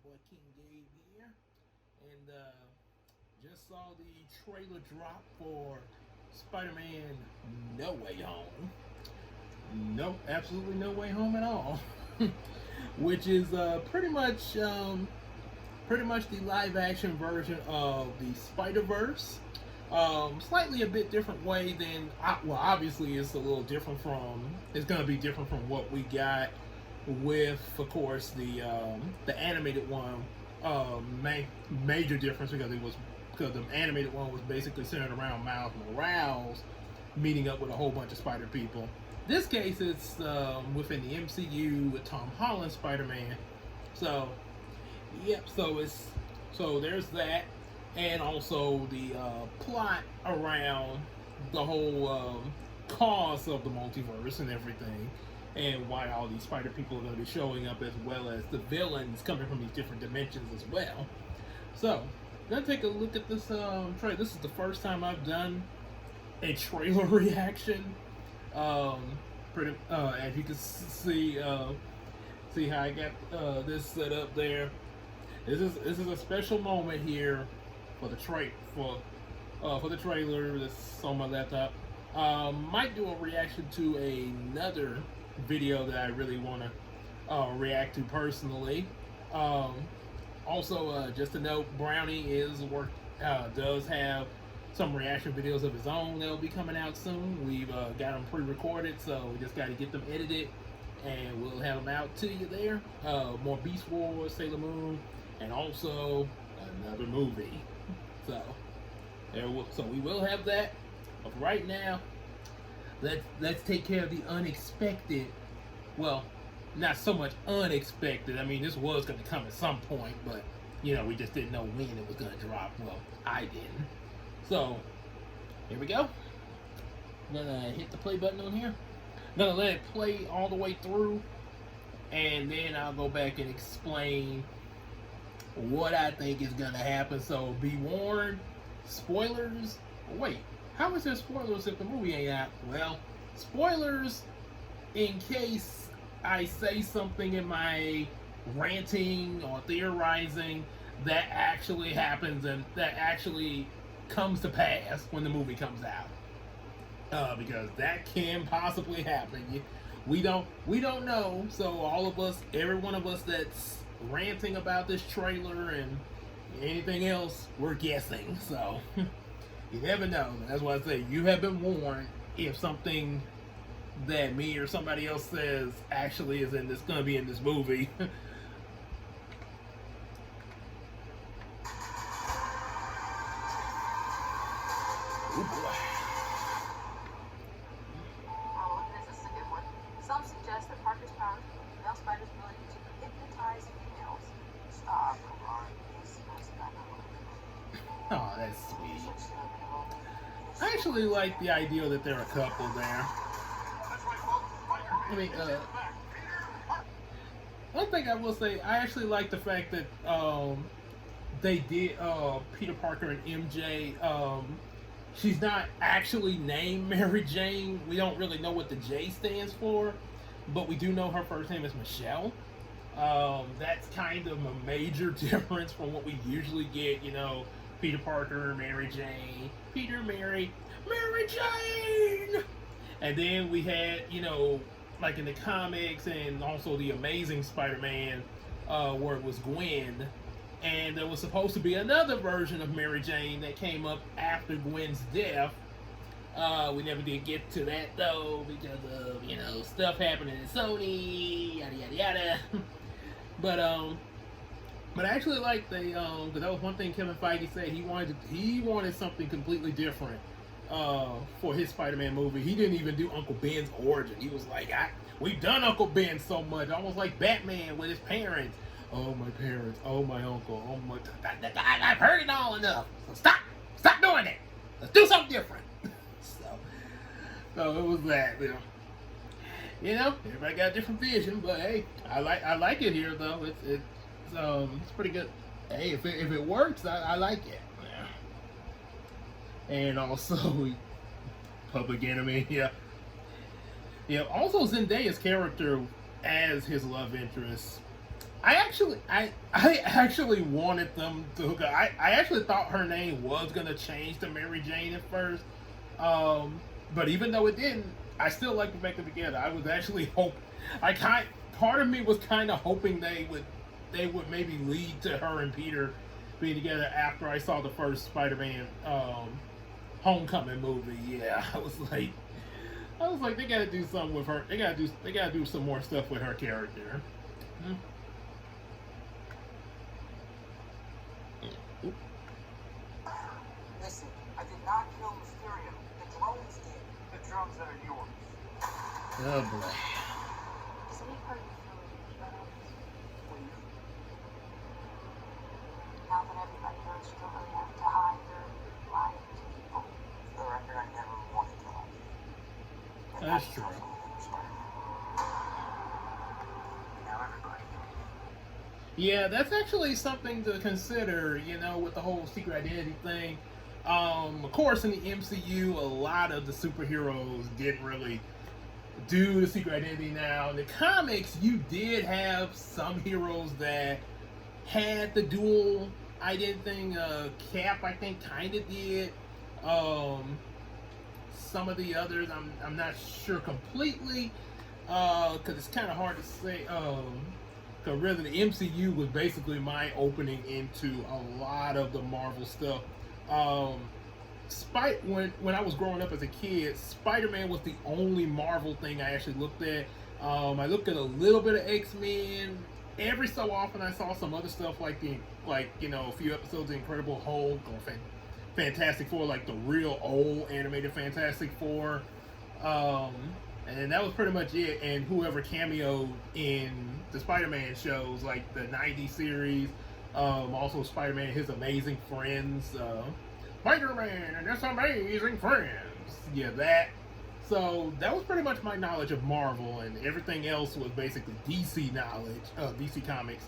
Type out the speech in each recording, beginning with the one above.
boy King Gabe here, and just saw the trailer drop for Spider-Man No Way Home. No, absolutely no way home at all. Which is pretty much the live-action version of the Spider-Verse. Slightly a bit different way than well, obviously it's a little different from. It's going to be different from what we got with, of course, the animated one. Major difference because the animated one was basically centered around Miles Morales meeting up with a whole bunch of Spider people. This case, it's within the MCU with Tom Holland's Spider-Man. So, yep. So there's that, and also the plot around the whole cause of the multiverse and everything, and why all these Spider people are going to be showing up, as well as the villains coming from these different dimensions as well. So, gonna take a look at this trailer. This is the first time I've done a trailer reaction. As you can see how I got this set up there. This is a special moment here for the the trailer that's on my laptop. Might do a reaction to another video that I really want to react to personally. Also, just to note, Brownie does have some reaction videos of his own that will be coming out soon. We've got them pre-recorded, so we just got to get them edited, and we'll have them out to you there. More Beast Wars, Sailor Moon, and also another movie. So we will have that. But right now, let's take care of the unexpected. Well, not so much unexpected. I mean, this was going to come at some point, but we just didn't know when it was going to drop. Well, I didn't. So, here we go. I'm going to hit the play button on here. I'm going to let it play all the way through, and then I'll go back and explain what I think is going to happen. So, be warned, spoilers. Wait, how is there spoilers if the movie ain't out? Well, spoilers in case I say something in my ranting or theorizing that actually happens and that actually comes to pass when the movie comes out, because that can possibly happen. We don't know. So all of us, every one of us that's ranting about this trailer and anything else, we're guessing. So you never know. That's why I say you have been warned. If something that me or somebody else says actually is going to be in this movie. Oh, this is a good one. Some suggest that Parker's powers are male spider's ability to hypnotize females. Stop. Oh, that's sweet. I actually like the idea that they're a couple there. I mean, one thing I will say, I actually like the fact that they did Peter Parker and MJ. She's not actually named Mary Jane. We don't really know what the J stands for, but we do know her first name is Michelle. That's kind of a major difference from what we usually get. Peter Parker, Mary Jane, Peter, Mary Jane. And then we had, like in the comics and also the Amazing Spider-Man, where it was Gwen. And there was supposed to be another version of Mary Jane that came up after Gwen's death. We never did get to that though because of, stuff happening in Sony, yada yada yada. But I actually like because that was one thing Kevin Feige said. He wanted something completely different for his Spider-Man movie. He didn't even do Uncle Ben's origin. He was like, we've done Uncle Ben so much, almost like Batman with his parents. Oh, my parents. Oh, my uncle. Oh, my... I've heard it all enough. So stop doing it. Let's do something different. So it was that. Everybody got a different vision, but hey, I like it here though. It's pretty good. Hey, if it works, I like it. Yeah. And also, Public Enemy. Yeah. Also Zendaya's character as his love interest, I actually wanted them to hook up. I actually thought her name was gonna change to Mary Jane at first, but even though it didn't, I still like to make them together. I was actually part of me was kind of hoping they would maybe lead to her and Peter being together after I saw the first Spider-Man Homecoming movie. Yeah, I was like, they gotta do something with her. They gotta do some more stuff with her character. Hmm. Listen, I did not kill Mysterio. The drones did. The drones that are yours. Oh boy. Is any part of you feeling relief? Now that everybody knows you don't really have to hide or lie to people. For the record, I never wanted to lie. That's true. Now everybody knows. Yeah, that's actually something to consider, with the whole secret identity thing. Of course, in the MCU, a lot of the superheroes didn't really do the secret identity now. In the comics, you did have some heroes that had the dual identity thing. Cap, I think, kind of did. Some of the others, I'm not sure completely, because it's kind of hard to say. Because really, the MCU was basically my opening into a lot of the Marvel stuff. When I was growing up as a kid, Spider-Man was the only Marvel thing I actually looked at. I looked at a little bit of X-Men. Every so often, I saw some other stuff like a few episodes of Incredible Hulk or Fantastic Four, like the real old animated Fantastic Four. And that was pretty much it. And whoever cameoed in the Spider-Man shows, like the '90s series, also Spider-Man and His Amazing Friends, Spider-Man and His Amazing Friends. Yeah, that. So that was pretty much my knowledge of Marvel, and everything else was basically DC knowledge, DC Comics.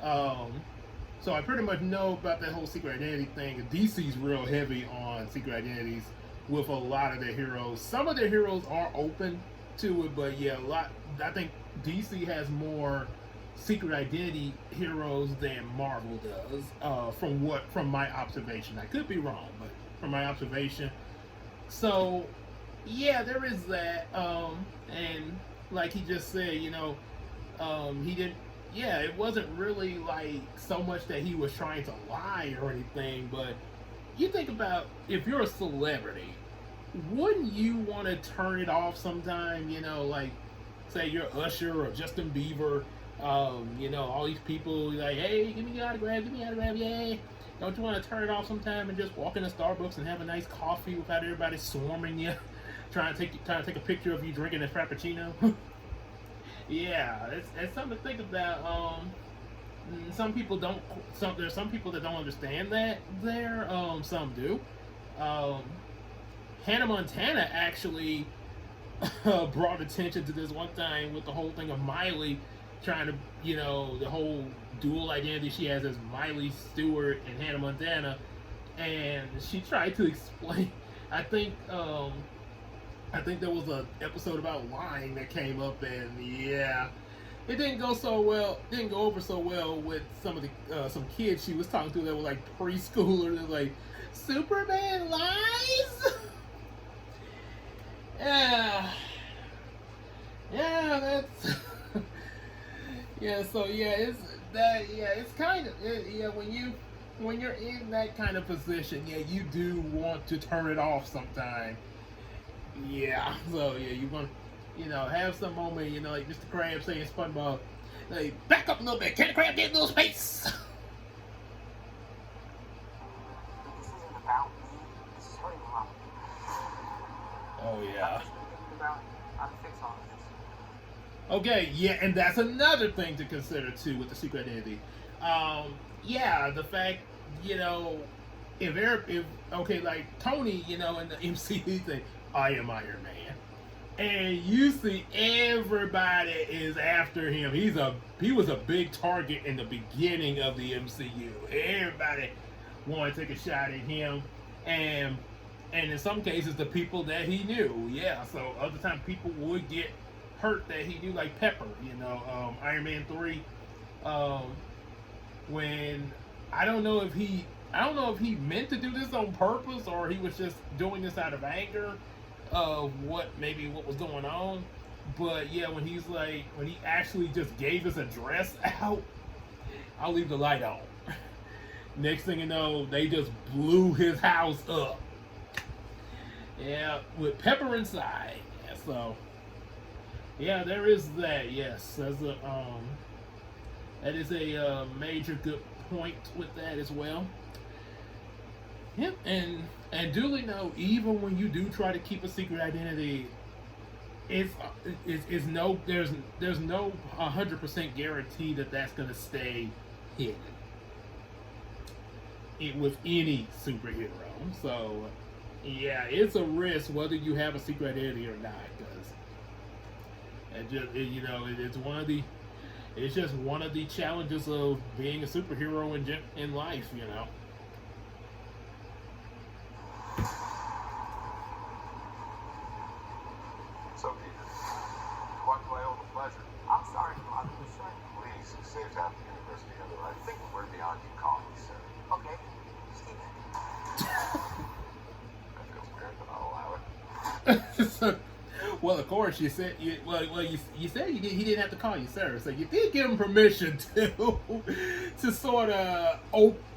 So I pretty much know about that whole secret identity thing. DC's real heavy on secret identities with a lot of their heroes. Some of their heroes are open to it, but yeah, I think DC has more secret identity heroes than Marvel does. From my observation, I could be wrong, but from my observation. So yeah, there is that. And like he just said, he didn't. Yeah, it wasn't really like so much that he was trying to lie or anything, but you think about if you're a celebrity, wouldn't you want to turn it off sometime? Like say you're Usher or Justin Bieber, all these people like, hey, give me your autograph, yay. Don't you want to turn it off sometime and just walk into Starbucks and have a nice coffee without everybody swarming you, trying to take a picture of you drinking a frappuccino? Yeah, it's something to think about. Some people don't. There's some people that don't understand that. Some do. Hannah Montana actually brought attention to this one time with the whole thing of Miley trying to, the whole dual identity she has as Miley Stewart and Hannah Montana, and she tried to explain. I think there was an episode about lying that came up, and yeah, it didn't go so well. Didn't go over so well with some of the some kids she was talking to that were like preschoolers. They're like, Superman lies. Yeah, that's yeah. So yeah, it's that. Yeah, it's kind of yeah. When you're in that kind of position, yeah, you do want to turn it off sometime. Yeah, so yeah, you want have some moment, like Mr. Krabs saying SpongeBob, like, back up a little bit, can the crab get a little space? This isn't about me. This is hurting a lot. Oh yeah. I'm fixed on this. Okay, yeah, and that's another thing to consider too with the secret identity. Yeah, the fact, if like Tony, in the MCU thing, I am Iron Man, and you see everybody is after him. He was a big target in the beginning of the MCU. Everybody wanted to take a shot at him, and in some cases the people that he knew. Yeah, so other times people would get hurt that he knew, like Pepper. Iron Man 3. Um, when I don't know if he meant to do this on purpose or he was just doing this out of anger of what was going on. But yeah, when he actually just gave his address out, I'll leave the light on. Next thing you know, they just blew his house up. Yeah, with pepper inside. Yeah, so yeah, there is that. Yes, that is a major good point with that as well. Yep, and duly know, even when you do try to keep a secret identity, it's no there's no 100% guarantee that that's gonna stay hidden. With any superhero, so yeah, it's a risk whether you have a secret identity or not, because it's just one of the challenges of being a superhero in life, you know. So, Peter, what do I owe the pleasure? I'm sorry, Father. Sure. Please, it saves half the university other. I think we're beyond you calling me sir. Okay. Steven. That feels weird, but I'll allow it. Well, of course, you said you said he didn't have to call you sir, so you did give him permission to sort of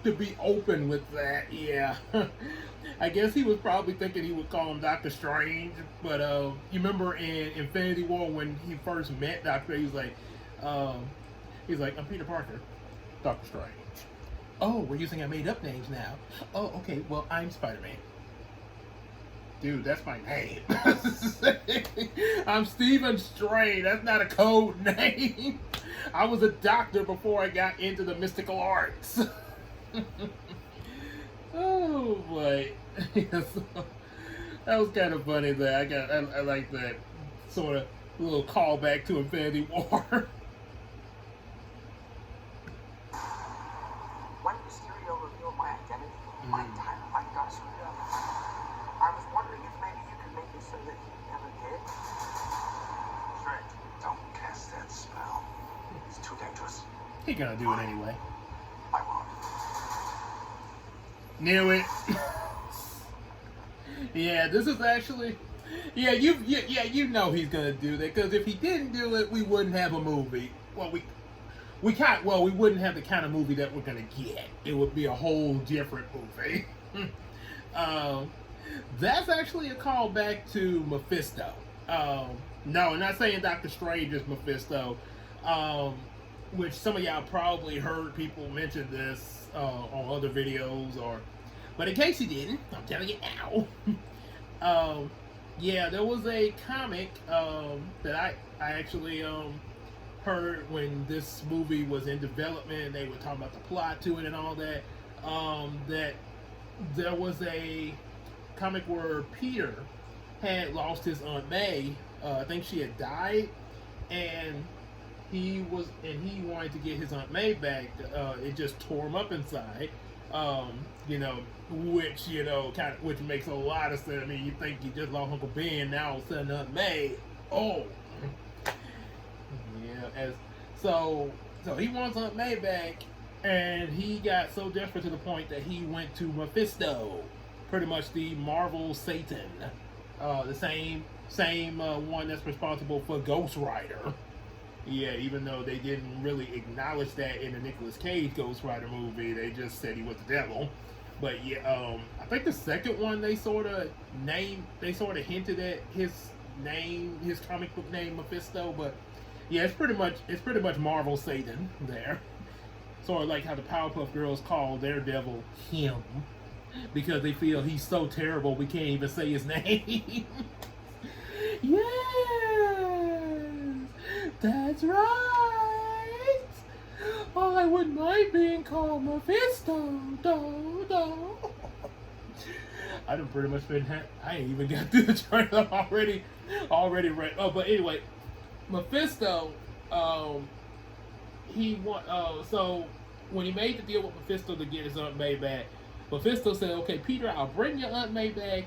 to be open with that. Yeah, I guess he was probably thinking he would call him Doctor Strange, but you remember in Infinity War when he first met Doctor, he was like, I'm Peter Parker, Doctor Strange. Oh, we're using our made up names now. Oh, okay, well, I'm Spider-Man. Dude, that's my name. I'm Stephen Strange. That's not a code name. I was a doctor before I got into the mystical arts. Oh boy. So, that was kind of funny. I like that sort of little callback to Infinity War. When Mysterio revealed my identity, my entire life got screwed up. I was wondering if maybe you could make it so that he never did. Strange, don't cast that spell. It's too dangerous. He's gonna do it anyway. I won't. Knew it. Yeah, this is actually. Yeah, you know he's gonna do that, because if he didn't do it, we wouldn't have a movie. Well, we wouldn't have the kind of movie that we're gonna get. It would be a whole different movie. That's actually a callback to Mephisto. No, I'm not saying Doctor Strange is Mephisto, which some of y'all probably heard people mention this on other videos, but in case you didn't, I'm telling you now. Yeah, there was a comic that I actually heard when this movie was in development. They were talking about the plot to it and all that. That there was a comic where Peter had lost his Aunt May. I think she had died, and he wanted to get his Aunt May back. It just tore him up inside. Which makes a lot of sense. I mean, you think you just lost Uncle Ben, now all of a sudden Aunt May. Oh, yeah. So he wants Aunt May back, and he got so desperate to the point that he went to Mephisto, pretty much the Marvel Satan, the same one that's responsible for Ghost Rider. Yeah, even though they didn't really acknowledge that in the Nicolas Cage Ghost Rider movie, they just said he was the devil. But yeah, I think the second one they sort of hinted at his name, his comic book name, Mephisto. But yeah, it's pretty much Marvel Satan there. Sort of like how the Powerpuff Girls call their devil him, because they feel he's so terrible we can't even say his name. Yes, that's right. Oh, I wouldn't mind being called Mephisto. I done pretty much been. I ain't even got through the trailer already read. Oh, but anyway, Mephisto. So when he made the deal with Mephisto to get his Aunt May back, Mephisto said, "Okay, Peter, I'll bring your Aunt May back,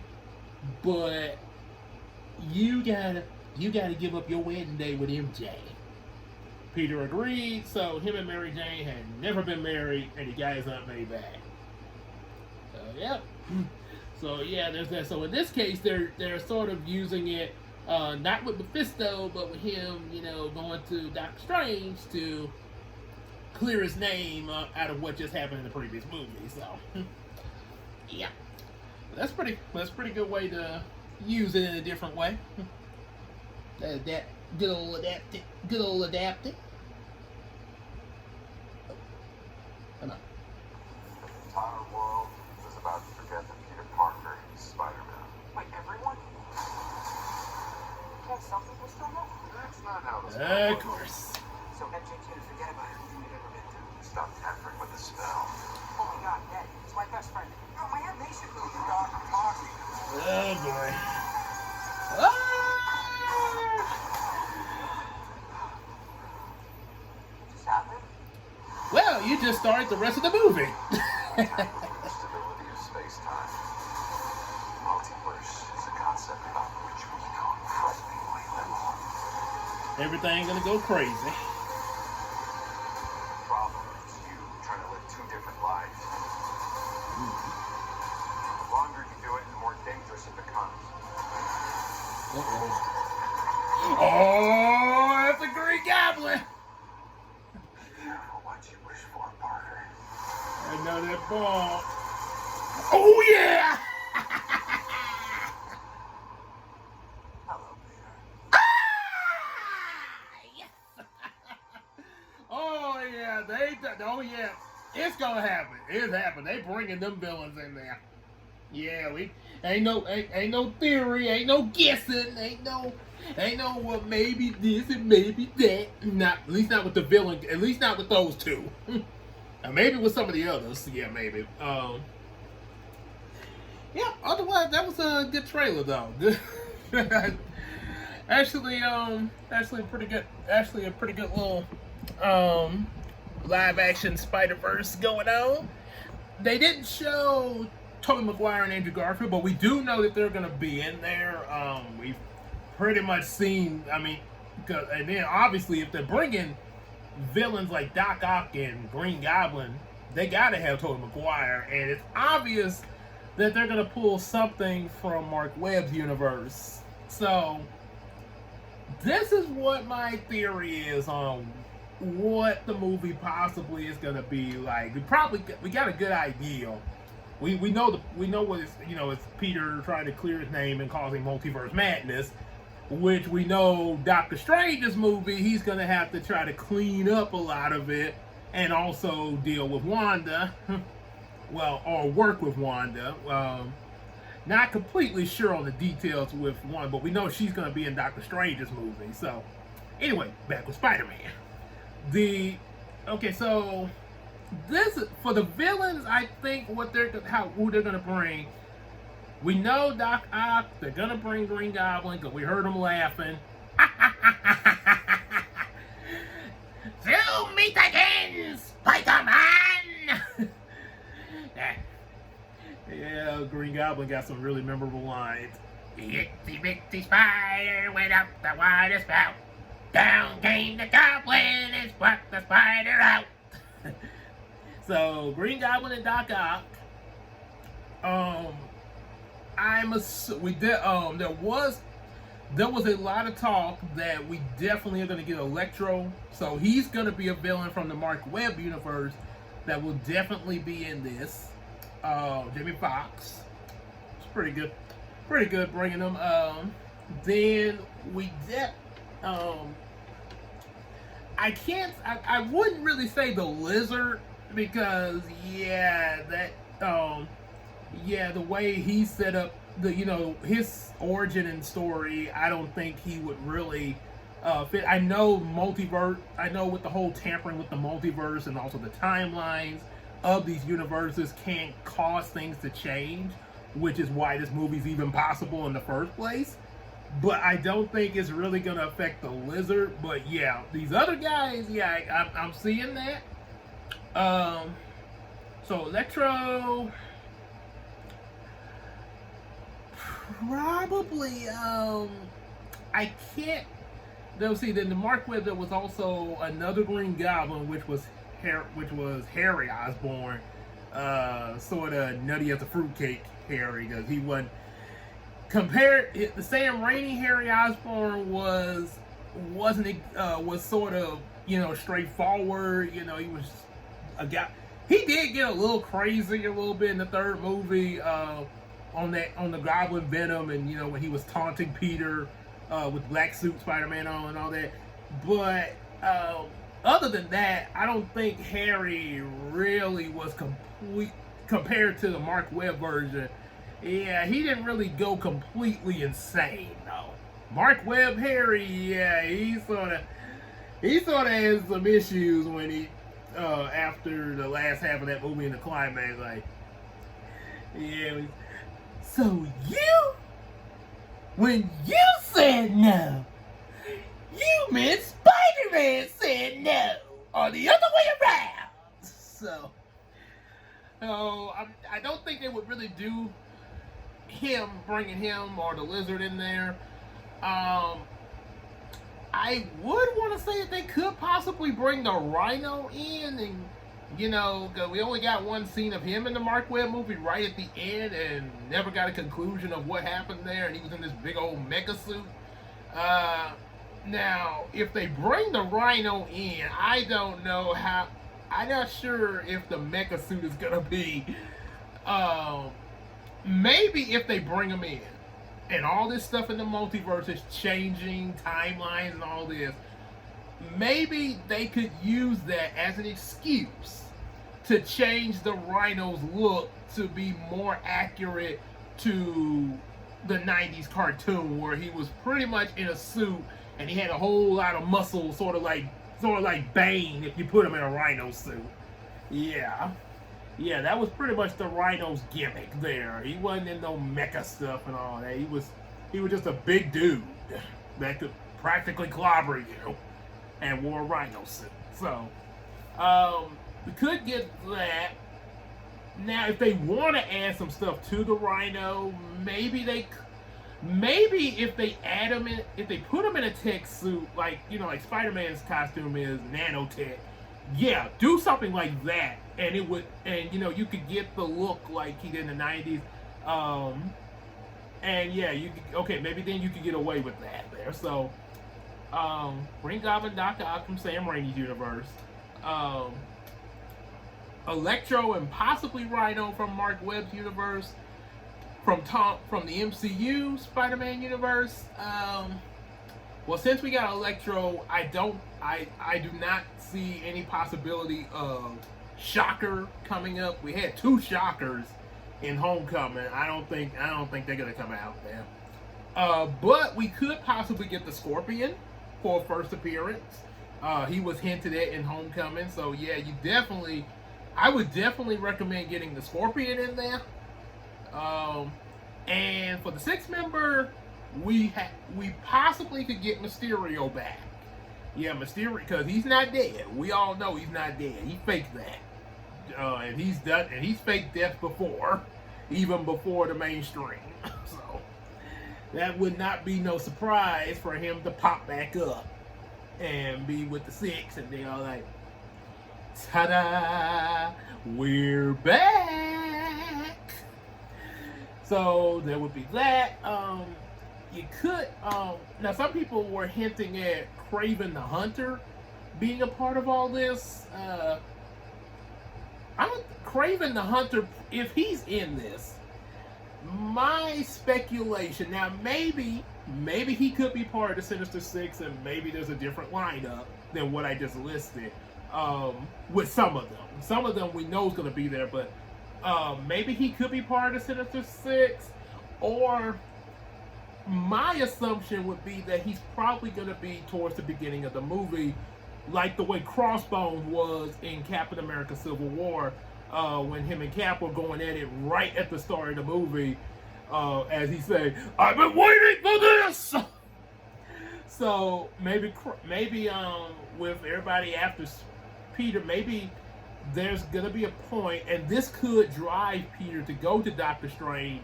but you gotta give up your wedding day with MJ." Peter agreed, so him and Mary Jane had never been married, and he got his Aunt May back. So, yep. So, yeah, there's that. So, in this case, they're sort of using it, not with Mephisto, but with him, going to Doctor Strange to clear his name out of what just happened in the previous movie. So, yeah. That's pretty good way to use it in a different way. That good old adapting. Come on. The entire world is about to forget that Peter Parker is Spider-Man. Wait, everyone? Can't some people still know? That's not how this Of works. course. So MJ to forget about everything we've ever been through. Stop tampering with the spell. Oh my god, Ned, it's my best friend. Oh, my Aunt May should know you, Doc. Talking. Oh boy. Ah! What just happened? Well, you just started the rest of the movie. Stability of space-time. Multiverse is a concept about which we know frighteningly little. Everything gonna go crazy. The problem is you trying to live two different lives. The longer you do it, the more dangerous it becomes. Oh, that's a Green Goblin. Be careful what you wish for, Parker. I know that ball. Oh yeah! Hello, Peter. Oh yeah, it's gonna happen. It's happening. They bringing them villains in there. Yeah, we ain't no theory, ain't no guessing, ain't no well maybe this and maybe that. Not at least not with the villain. At least not with those two. And maybe with some of the others. Yeah, maybe. Yeah. Otherwise, that was a good trailer though. Actually, pretty good. Actually, a pretty good little live action Spider-Verse going on. They didn't show Tobey Maguire and Andrew Garfield, but we do know that they're going to be in there. We've pretty much seen, and then obviously if they're bringing villains like Doc Ock and Green Goblin, they got to have Tobey Maguire, and it's obvious that they're going to pull something from Mark Webb's universe. So this is what my theory is on what the movie possibly is going to be like. We got a good idea. We know what it's it's Peter trying to clear his name and causing multiverse madness, which we know Doctor Strange's movie he's gonna have to try to clean up a lot of it and also deal with Wanda, or work with Wanda. Not completely sure on the details with one, but we know she's gonna be in Doctor Strange's movie. So anyway, back with Spider-Man. So this for the villains, I think who they're gonna bring. We know Doc Ock. They're gonna bring Green Goblin because we heard him laughing. So meet again, Spider-Man. Yeah, Green Goblin got some really memorable lines. The itsy bitsy spider went up the water spout. Down came the goblin and plucked the spider out. So Green Goblin and Doc Ock. There was a lot of talk that we definitely are going to get Electro. So he's going to be a villain from the Mark Webb universe that will definitely be in this. Jamie Foxx. It's pretty good bringing them. Then we I wouldn't really say the Lizard because the way he set up his origin and story, I don't think he would really fit. I know with the whole tampering with the multiverse and also the timelines of these universes can cause things to change, which is why this movie's even possible in the first place. But I don't think it's really going to affect the Lizard. But yeah, these other guys, I'm seeing that. So Electro, probably, Though, see, then the Mark Webb, there was also another Green Goblin, which was Harry Osborn, sort of nutty as a fruitcake Harry, because he wasn't compared. The Sam Raimi Harry Osborn was sort of straightforward. He was a guy. He did get a little crazy a little bit in the third movie on the Goblin Venom, and when he was taunting Peter with black suit Spider-Man on and all that. But other than that, I don't think Harry really was complete compared to the Mark Webb version. Yeah, he didn't really go completely insane though. Mark Webb Harry, yeah, he sort of has some issues when he after the last half of that movie in the climax, like, yeah. So when you said no, you meant Spider-Man said no, or the other way around. So, I don't think they would really do bringing him or the Lizard in there. I would want to say that they could possibly bring the Rhino in, and because we only got one scene of him in the Mark Webb movie right at the end, and never got a conclusion of what happened there, and he was in this big old mecha suit. Now, if they bring the Rhino in, I don't know how. I'm not sure if the mecha suit is gonna be. Maybe if they bring him in, and all this stuff in the multiverse is changing timelines and all this, maybe they could use that as an excuse to change the Rhino's look to be more accurate to the 90s cartoon, where he was pretty much in a suit and he had a whole lot of muscle, sort of like Bane if you put him in a Rhino suit. Yeah, that was pretty much the Rhino's gimmick there. He wasn't in no mecha stuff and all that. He was just a big dude that could practically clobber you and wore a Rhino suit. So, we could get that. Now, if they want to add some stuff to the Rhino, maybe if they add him in, if they put him in a tech suit, like Spider-Man's costume is nanotech. Yeah, do something like that, and it would, and you could get the look like he did in the 90s. And yeah, maybe then you could get away with that there. So, Green Goblin, Dr. Ock from Sam Raimi's universe, Electro and possibly Rhino from Mark Webb's universe, from the MCU Spider-Man universe. Well, since we got Electro, I do not see any possibility of Shocker coming up. We had 2 Shockers in Homecoming. I don't think they're gonna come out there. But we could possibly get the Scorpion for a first appearance. He was hinted at in Homecoming, so yeah, I would definitely recommend getting the Scorpion in there. And for the 6th member, we possibly could get Mysterio back. Yeah, Mysterio, because he's not dead. We all know he's not dead. He faked that, and he's faked death before, even before the mainstream. So that would not be no surprise for him to pop back up and be with the 6, and they're all like, "Ta-da! We're back!" So there would be that. You could now some people were hinting at Kraven the Hunter being a part of all this. Kraven the Hunter, if he's in this, my speculation now, maybe he could be part of the Sinister Six, and maybe there's a different lineup than what I just listed. With some of them we know is going to be there, but maybe he could be part of the Sinister Six, or my assumption would be that he's probably going to be towards the beginning of the movie, like the way Crossbones was in Captain America Civil War, when him and Cap were going at it right at the start of the movie, as he said, "I've been waiting for this!" So maybe with everybody after Peter, maybe there's going to be a point, and this could drive Peter to go to Doctor Strange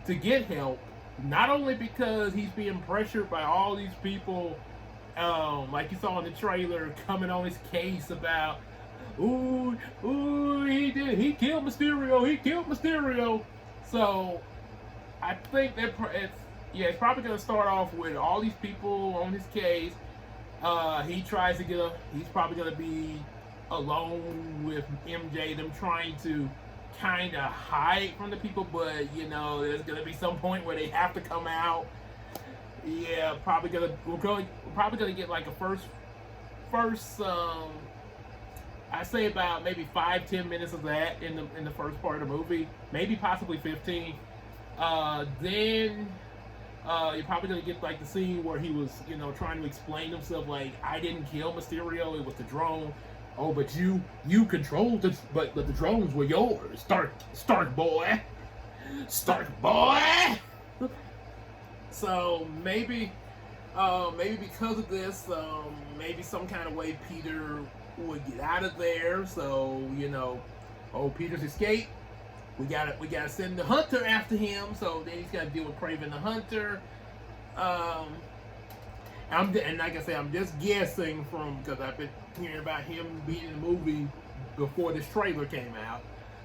to get help, not only because he's being pressured by all these people like you saw in the trailer, coming on his case about, he killed Mysterio. So I think that it's probably gonna start off with all these people on his case. He's probably gonna be alone with MJ, them trying to kind of hide from the people, but there's gonna be some point where they have to come out. Yeah, we're probably gonna get like a first I say about maybe 5-10 minutes of that in the first part of the movie, maybe possibly 15. Then you're probably gonna get like the scene where he was trying to explain himself, like, I didn't kill Mysterio, it was the drone. Oh, but you controlled it, but the drones were yours. Stark boy. So maybe because of this, maybe some kind of way Peter would get out of there. So Peter's escaped. We gotta send the Hunter after him. So then he's gotta deal with Kraven the Hunter. And like I said, I'm just guessing because I've been hearing about him being in the movie before this trailer came out.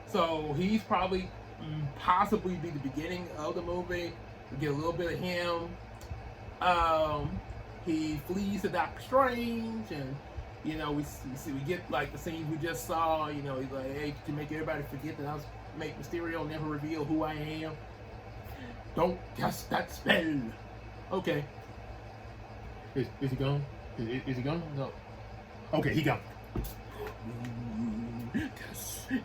So he's possibly be the beginning of the movie. We get a little bit of him. He flees to Doctor Strange, and we get like the scenes we just saw. He's like, hey, to make everybody forget that make Mysterio never reveal who I am. Don't cast that spell. Okay. Is he gone? Is he gone? No. Okay, he gone.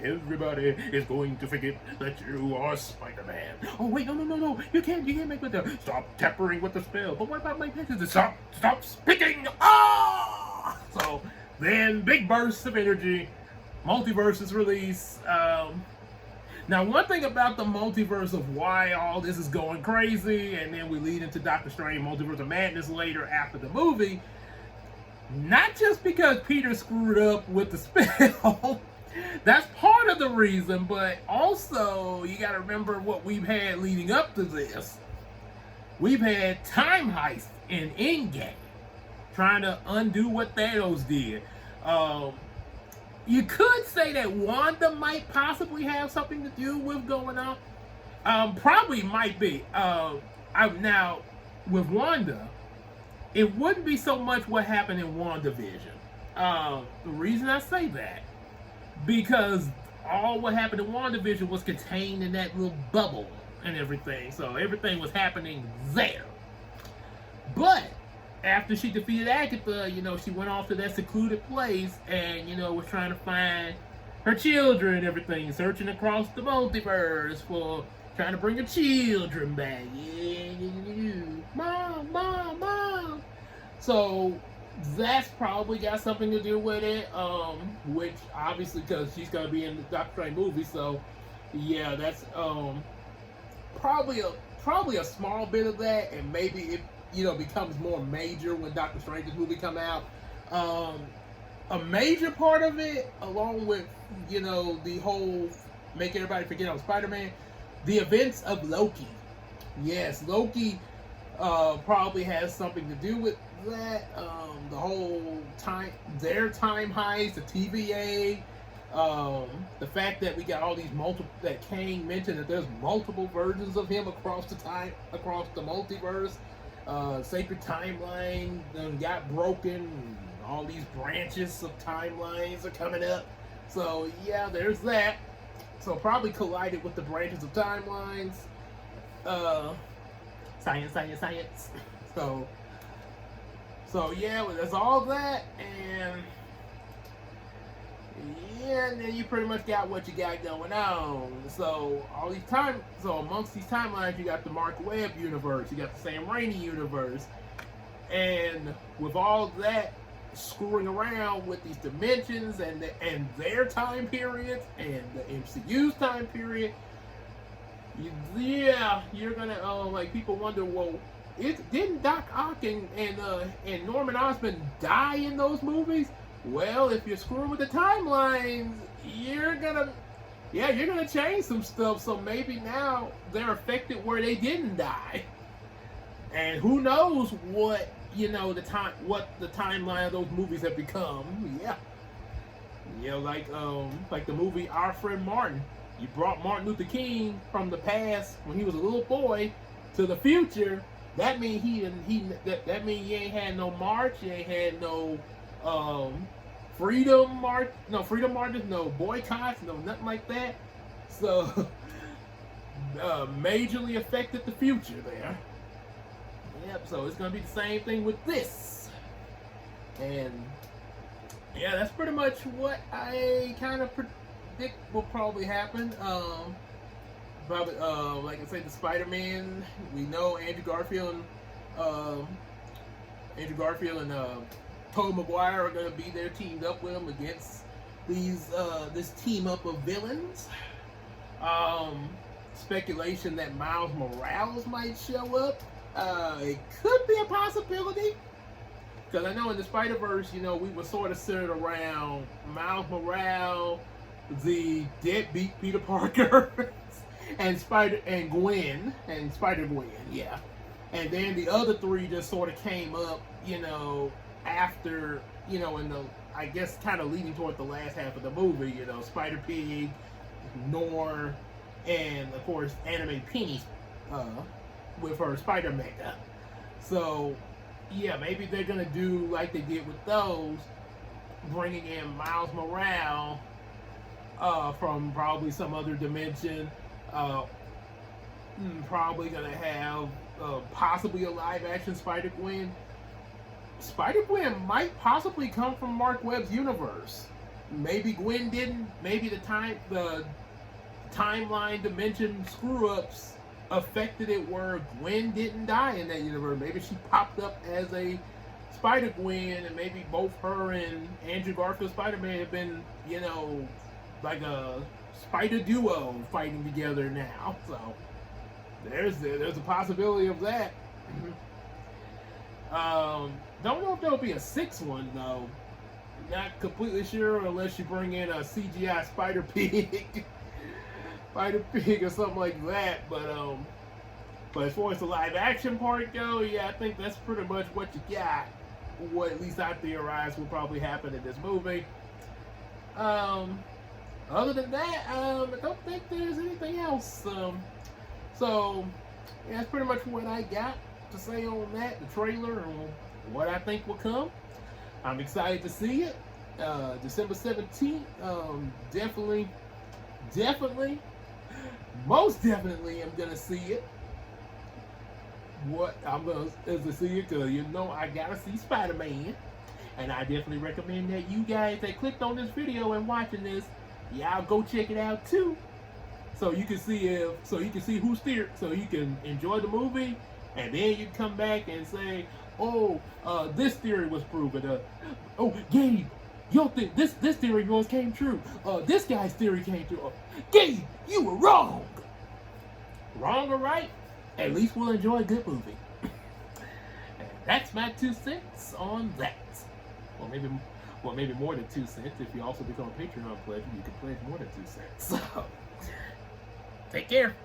Everybody is going to forget that you are Spider-Man. Oh wait, no! You can't make with the stop tampering with the spell. But what about my pictures? Stop speaking! Ah! So then, big bursts of energy. Multiverse is released. Now, one thing about the multiverse of why all this is going crazy, and then we lead into Doctor Strange Multiverse of Madness later after the movie, not just because Peter screwed up with the spell, that's part of the reason, but also you got to remember what we've had leading up to this. We've had time heist in Endgame, trying to undo what Thanos did. You could say that Wanda might possibly have something to do with going on. Probably might be. Now, with Wanda, it wouldn't be so much what happened in WandaVision. The reason I say that, because all what happened in WandaVision was contained in that little bubble and everything. So everything was happening there. But after she defeated Agatha, she went off to that secluded place and, was trying to find her children and everything, searching across the multiverse for trying to bring her children back. Mom. So that's probably got something to do with it, which obviously because she's going to be in the Doctor Strange movie. So, yeah, that's probably a small bit of that, and maybe it becomes more major when Doctor Strange's movie come out. A major part of it, along with the whole make everybody forget I'm Spider-Man, the events of Loki. Yes, Loki probably has something to do with that. The whole their time heist, the TVA, the fact that we got all these that Kang mentioned that there's multiple versions of him across the multiverse. Sacred timeline got broken. All these branches of timelines are coming up. So yeah, there's that. So probably collided with the branches of timelines. Science. So yeah, well, there's all that, and then you pretty much got what you got going on. So amongst these timelines, you got the Mark Webb universe, you got the Sam Raimi universe, and with all that screwing around with these dimensions and their time periods and the MCU's time period, you're gonna people wonder, well, didn't Doc Ock and Norman Osborn die in those movies? Well, if you're screwing with the timelines, you're gonna change some stuff. So maybe now they're affected where they didn't die, and who knows what you know, what the timeline of those movies have become. Yeah. You know, like the movie Our Friend Martin. You brought Martin Luther King from the past when he was a little boy to the future. That mean that mean you ain't had no march, you ain't had no freedom marches, no boycotts, no nothing like that. So majorly affected the future there. Yep, so it's gonna be the same thing with this. And yeah, that's pretty much what I kind of predict will probably happen. Probably, like I said, the Spider-Man. We know Andrew Garfield and Tobey Maguire are gonna be there teamed up with him against this team up of villains. Speculation that Miles Morales might show up. It could be a possibility. Because I know in the Spider-Verse, you know, we were sort of centered around Miles Morales, the deadbeat Peter Parker, and Spider-Gwen, yeah. And then the other three just sort of came up, you know, after, you know, I guess kind of leading toward the last half of the movie, you know, Spider-Pig, Nor, and of course Anime Penny with her Spider-Mega. So yeah, maybe they're gonna do like they did with those, bringing in Miles Morales from probably some other dimension. Probably gonna have possibly a live-action Spider-Gwen. Spider-Gwen might possibly come from Mark Webb's universe. Maybe Gwen didn't. Maybe the timeline dimension screw-ups affected it where Gwen didn't die in that universe. Maybe she popped up as a Spider-Gwen, and maybe both her and Andrew Garfield Spider-Man have been, you know, like a spider duo fighting together now. So there's a possibility of that. Don't know if there'll be a sixth one though. Not completely sure unless you bring in a CGI Spider-Pig. Spider-Pig or something like that, but as far as the live action part go, yeah, I think that's pretty much what you got. What at least I theorize will probably happen in this movie. Other than that, I don't think there's anything else. So yeah, that's pretty much what I got to say on that, the trailer, and what I think will come. I'm excited to see it. December 17th. Definitely, most definitely, I'm gonna see it. What I'm gonna see it, because you know I gotta see Spider-Man, and I definitely recommend that you guys that clicked on this video and watching this, y'all go check it out too, so you can see who's there, so you can enjoy the movie, and then you come back and say, oh, this theory was proven. Oh, Gabe, you think this theory of yours came true? This guy's theory came true. Gabe, you were wrong. Wrong or right? At least we'll enjoy a good movie. And that's my 2 cents on that. Well, maybe more than 2 cents. If you also become a Patreon pledge, you can pledge more than 2 cents. So, take care.